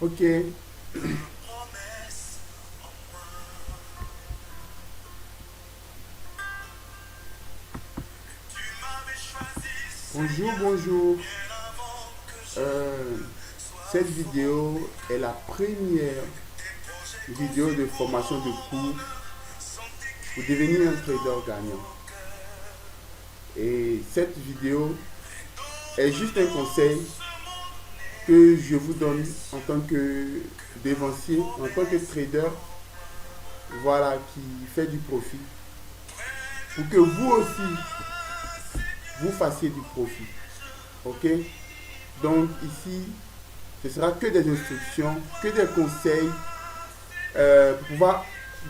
Ok. Bonjour, bonjour. Euh, cette vidéo est la première vidéo de formation de cours pour devenir un trader gagnant. Et cette vidéo est juste un conseil que je vous donne en tant que dévancier, en tant que trader, voilà, qui fait du profit, pour que vous aussi, vous fassiez du profit. Ok? Donc ici, ce sera que des instructions, que des conseils pour pouvoir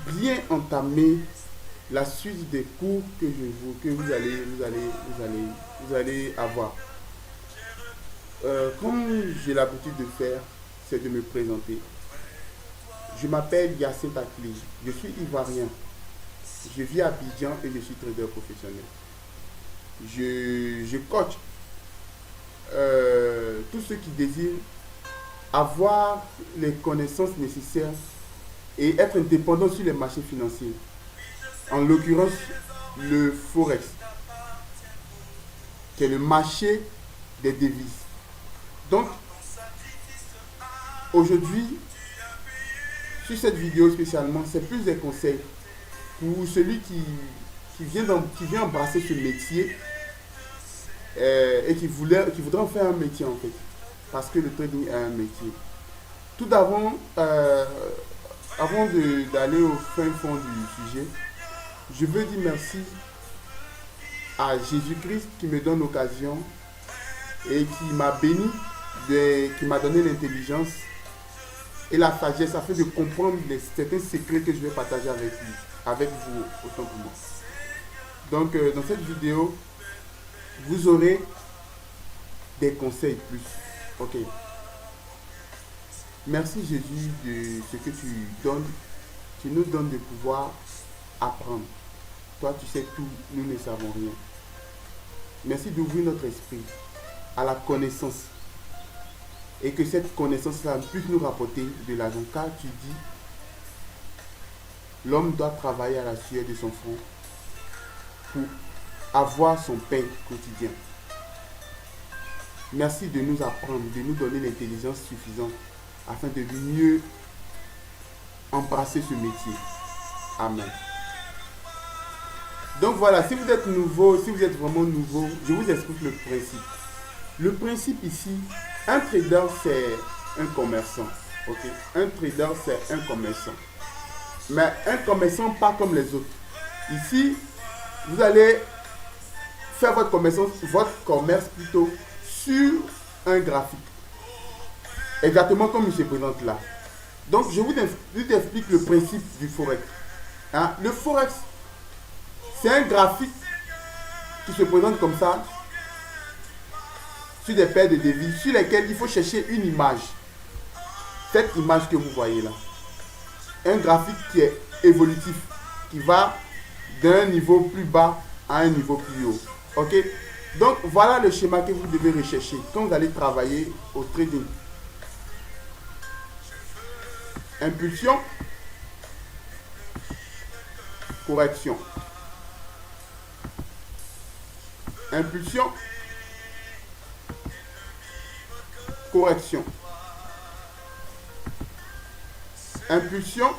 bien entamer la suite des cours que vous allez avoir. Comme j'ai l'habitude de faire, c'est de me présenter. Je m'appelle Yacine Takli, je suis ivoirien. Je vis à Abidjan et je suis trader professionnel. Je coach tous ceux qui désirent avoir les connaissances nécessaires et être indépendant sur les marchés financiers. En l'occurrence, le Forex, qui est le marché des devises. Donc, aujourd'hui, sur cette vidéo spécialement, c'est plus des conseils pour celui qui vient embrasser ce métier et qui voudrait en faire un métier en fait. Parce que le trading est un métier. Tout d'avant, avant d'aller au fin fond du sujet, je veux dire merci à Jésus-Christ qui me donne l'occasion et qui m'a béni, qui m'a donné l'intelligence et la sagesse afin de comprendre certains secrets que je vais partager avec vous autant que moi. Donc dans cette vidéo, vous aurez des conseils plus. Ok. Merci Jésus de ce que tu nous donnes de pouvoir apprendre. Toi tu sais tout, nous ne savons rien. Merci d'ouvrir notre esprit à la connaissance et que cette connaissance-là puisse nous rapporter de l'argent, car tu dis l'homme doit travailler à la sueur de son front pour avoir son pain quotidien. Merci de nous apprendre, de nous donner l'intelligence suffisante afin de mieux embrasser ce métier. Amen. Donc voilà, si vous êtes nouveau, si vous êtes vraiment nouveau, je vous explique le principe. Le principe ici, un trader c'est un commerçant. Ok? Un trader c'est un commerçant. Mais un commerçant pas comme les autres. Ici, vous allez faire votre commerce plutôt sur un graphique. Exactement comme il se présente là. Donc je vous explique le principe du Forex. Hein? Le Forex, c'est un graphique qui se présente comme ça sur des paires de devises sur lesquelles il faut chercher une image. Cette image que vous voyez là. Un graphique qui est évolutif, qui va d'un niveau plus bas à un niveau plus haut. Ok? Donc voilà le schéma que vous devez rechercher quand vous allez travailler au trading. Impulsion, correction. Impulsion, correction. Impulsion,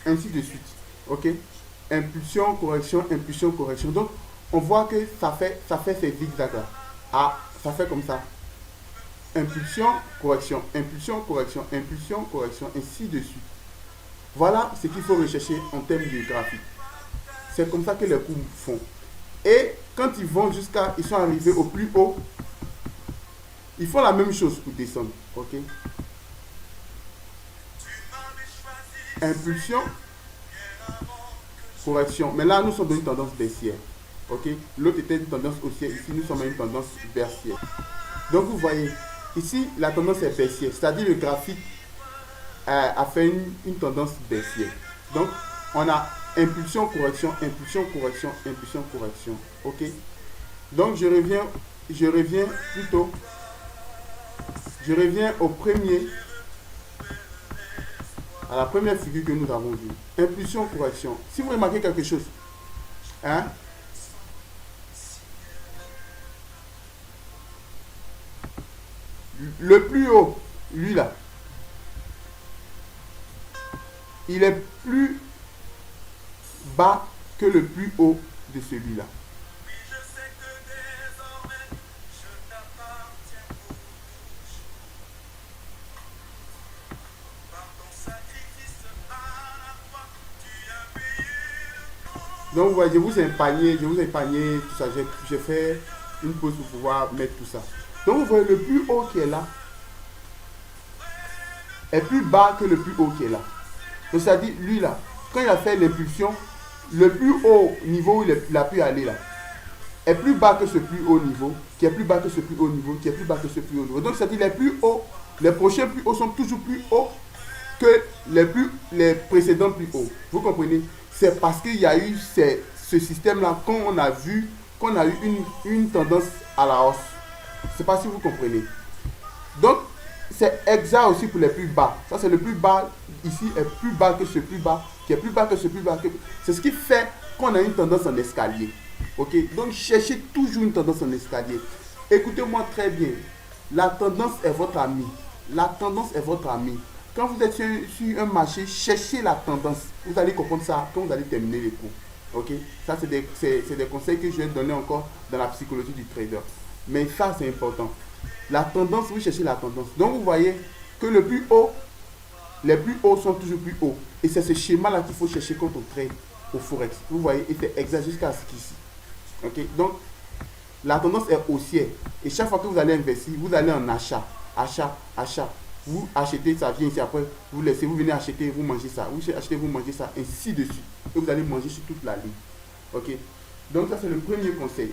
ainsi de suite. Ok? Impulsion, correction, impulsion, correction. Donc, on voit que ça fait ces zigzags là. Ah, ça fait comme ça. Impulsion, correction, impulsion, correction, impulsion, correction, ainsi de suite. Voilà ce qu'il faut rechercher en termes de graphique. C'est comme ça que les courbes font. Et quand ils vont ils sont arrivés au plus haut, ils font la même chose pour descendre. Ok? Impulsion, correction. Mais là, nous sommes dans une tendance baissière. Ok? L'autre était une tendance haussière. Ici, nous sommes dans une tendance baissière. Donc, vous voyez, ici, la tendance est baissière. C'est-à-dire le graphique a fait une tendance baissière. Donc, on a impulsion, correction, impulsion, correction, impulsion, correction. Ok? Donc je reviens plutôt, je reviens à la première figure que nous avons vue. Impulsion, correction. Si vous remarquez quelque chose, hein, le plus haut, lui là, il est plus bas que le plus haut de celui-là. Donc vous voyez, je vous ai épargné tout ça. J'ai fait une pause pour pouvoir mettre tout ça. Donc vous voyez, le plus haut qui est là est plus bas que le plus haut qui est là. Donc c'est-à-dire, lui là, quand il a fait l'impulsion, le plus haut niveau où il a pu aller là, est plus bas que ce plus haut niveau, qui est plus bas que ce plus haut niveau, qui est plus bas que ce plus haut niveau. Donc c'est-à-dire, les plus hauts, les prochains plus hauts sont toujours plus hauts que les précédents plus hauts. Vous comprenez? C'est parce qu'il y a eu ce système-là qu'on a vu, qu'on a eu une tendance à la hausse. Je ne sais pas si vous comprenez. Donc, c'est exact aussi pour les plus bas. Ça, c'est le plus bas. Ici est plus bas que ce plus bas, qui est plus bas que ce plus bas. C'est ce qui fait qu'on a une tendance en escalier. Ok? Donc, cherchez toujours une tendance en escalier. Écoutez-moi très bien. La tendance est votre ami. La tendance est votre ami. Quand vous êtes sur un marché, cherchez la tendance. Vous allez comprendre ça quand vous allez terminer les cours. Ok? Ça, c'est des conseils que je vais donner encore dans la psychologie du trader. Mais ça, c'est important. La tendance, vous cherchez la tendance. Donc, vous voyez que le plus haut, les plus hauts sont toujours plus hauts. Et c'est ce schéma-là qu'il faut chercher quand on trade au Forex. Vous voyez, et c'est exact jusqu'à ce qu'ici. Ok? Donc, la tendance est haussière. Et chaque fois que vous allez investir, vous allez en achat. Achat, achat. Vous achetez, ça vient ici, après vous laissez, vous venez acheter, vous mangez ça, vous achetez, vous mangez ça, ainsi de suite. Et vous allez manger sur toute la ligne. Ok? Donc ça c'est le premier conseil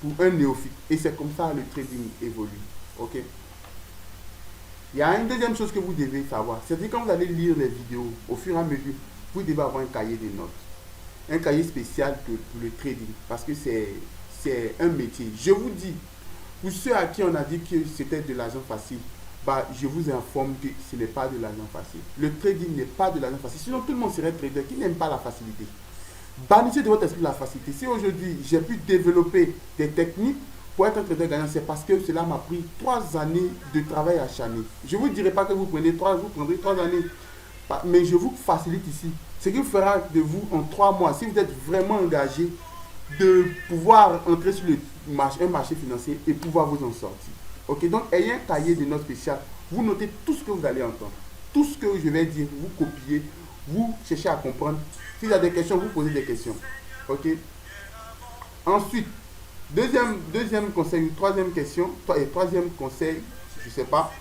pour un néophyte. Et c'est comme ça le trading évolue. Ok? Il y a une deuxième chose que vous devez savoir. C'est-à-dire quand vous allez lire les vidéos, au fur et à mesure, vous devez avoir un cahier de notes. Un cahier spécial pour le trading. Parce que c'est un métier. Je vous dis, pour ceux à qui on a dit que c'était de l'argent facile, je vous informe que ce n'est pas de l'argent facile. Le trading n'est pas de l'argent facile. Sinon, tout le monde serait trader qui n'aime pas la facilité. Bannissez de votre esprit la facilité. Si aujourd'hui, j'ai pu développer des techniques pour être un trader gagnant, c'est parce que cela m'a pris 3 années de travail acharné. Je ne vous dirai pas que vous prendrez 3 années. Mais je vous facilite ici. Ce qui fera de vous en 3 mois, si vous êtes vraiment engagé, de pouvoir entrer sur un marché financier et pouvoir vous en sortir. Ok, donc ayez un cahier de notes spécial. Vous notez tout ce que vous allez entendre. Tout ce que je vais dire, vous copiez, vous cherchez à comprendre. S'il y a des questions, vous posez des questions. Ok. Ensuite, deuxième conseil, troisième question, et troisième conseil, je ne sais pas,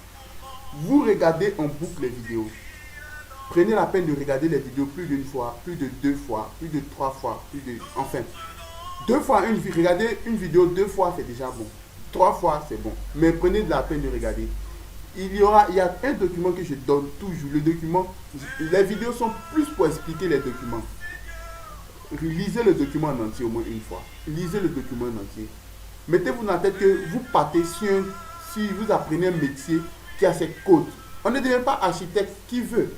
vous regardez en boucle les vidéos. Prenez la peine de regarder les vidéos plus d'une fois, plus de 2 fois, plus de 3 fois, enfin, 2 fois, regardez une vidéo 2 fois, c'est déjà bon. 3 fois, c'est bon. Mais prenez de la peine de regarder. Il y a un document que je donne toujours. Le document, les vidéos sont plus pour expliquer les documents. Lisez le document en entier au moins une fois. Lisez le document en entier. Mettez-vous dans la tête que vous partez si vous apprenez un métier qui a ses codes. On ne devient pas architecte qui veut,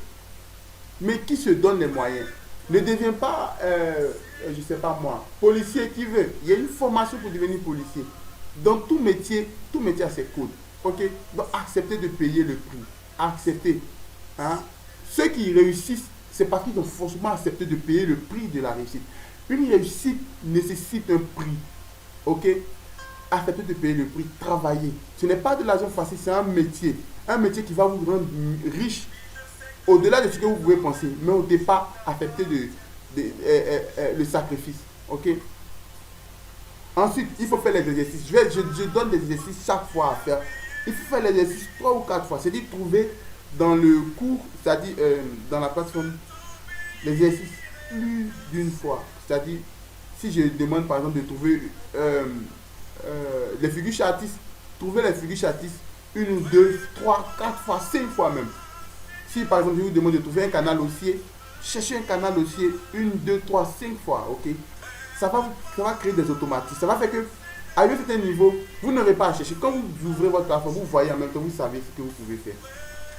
mais qui se donne les moyens. Ne devient pas, je ne sais pas moi, policier qui veut. Il y a une formation pour devenir policier. Dans tout métier a ses codes. Ok? Donc acceptez de payer le prix. Acceptez. Hein? Ceux qui réussissent, c'est parce qu'ils ont forcément accepté de payer le prix de la réussite. Une réussite nécessite un prix. Ok? Acceptez de payer le prix. Travaillez. Ce n'est pas de l'argent facile, c'est un métier. Un métier qui va vous rendre riche au-delà de ce que vous pouvez penser. Mais au départ, acceptez le sacrifice. Ok? Ensuite, il faut faire les exercices. Je donne des exercices chaque fois à faire. Il faut faire les exercices 3 ou 4 fois. C'est-à-dire trouver dans le cours, c'est-à-dire dans la plateforme, l'exercice plus d'une fois. C'est-à-dire, si je demande par exemple de trouver les figures chartistes, trouvez les figures chartistes 1 ou 2, 3, 4 fois, 5 fois même. Si par exemple je vous demande de trouver un canal haussier, cherchez un canal haussier 1, 2, 3, 5 fois. Ok? Ça va créer des automatismes. Ça va faire que À un certain niveau, vous n'aurez pas à chercher. Quand vous ouvrez votre plateforme, vous voyez en même temps, vous savez ce que vous pouvez faire.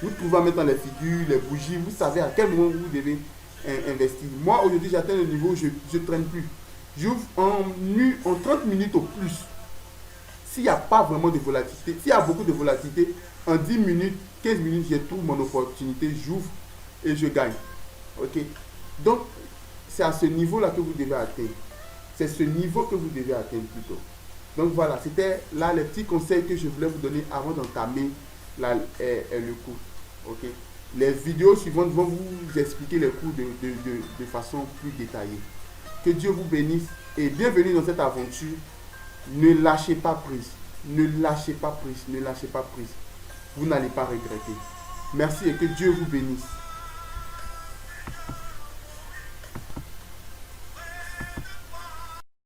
Vous trouvez en même temps les figures, les bougies, vous savez à quel moment vous devez investir. Moi, aujourd'hui, j'atteins le niveau où je ne traîne plus. J'ouvre en 30 minutes au plus. S'il n'y a pas vraiment de volatilité, s'il y a beaucoup de volatilité, en 10 minutes, 15 minutes, je trouve mon opportunité, j'ouvre et je gagne. Ok? Donc, c'est à ce niveau-là que vous devez atteindre. C'est ce niveau que vous devez atteindre plutôt. Donc voilà, c'était là les petits conseils que je voulais vous donner avant d'entamer le cours. Ok? Les vidéos suivantes vont vous expliquer les cours de façon plus détaillée. Que Dieu vous bénisse et bienvenue dans cette aventure. Ne lâchez pas prise. Ne lâchez pas prise. Ne lâchez pas prise. Vous n'allez pas regretter. Merci et que Dieu vous bénisse.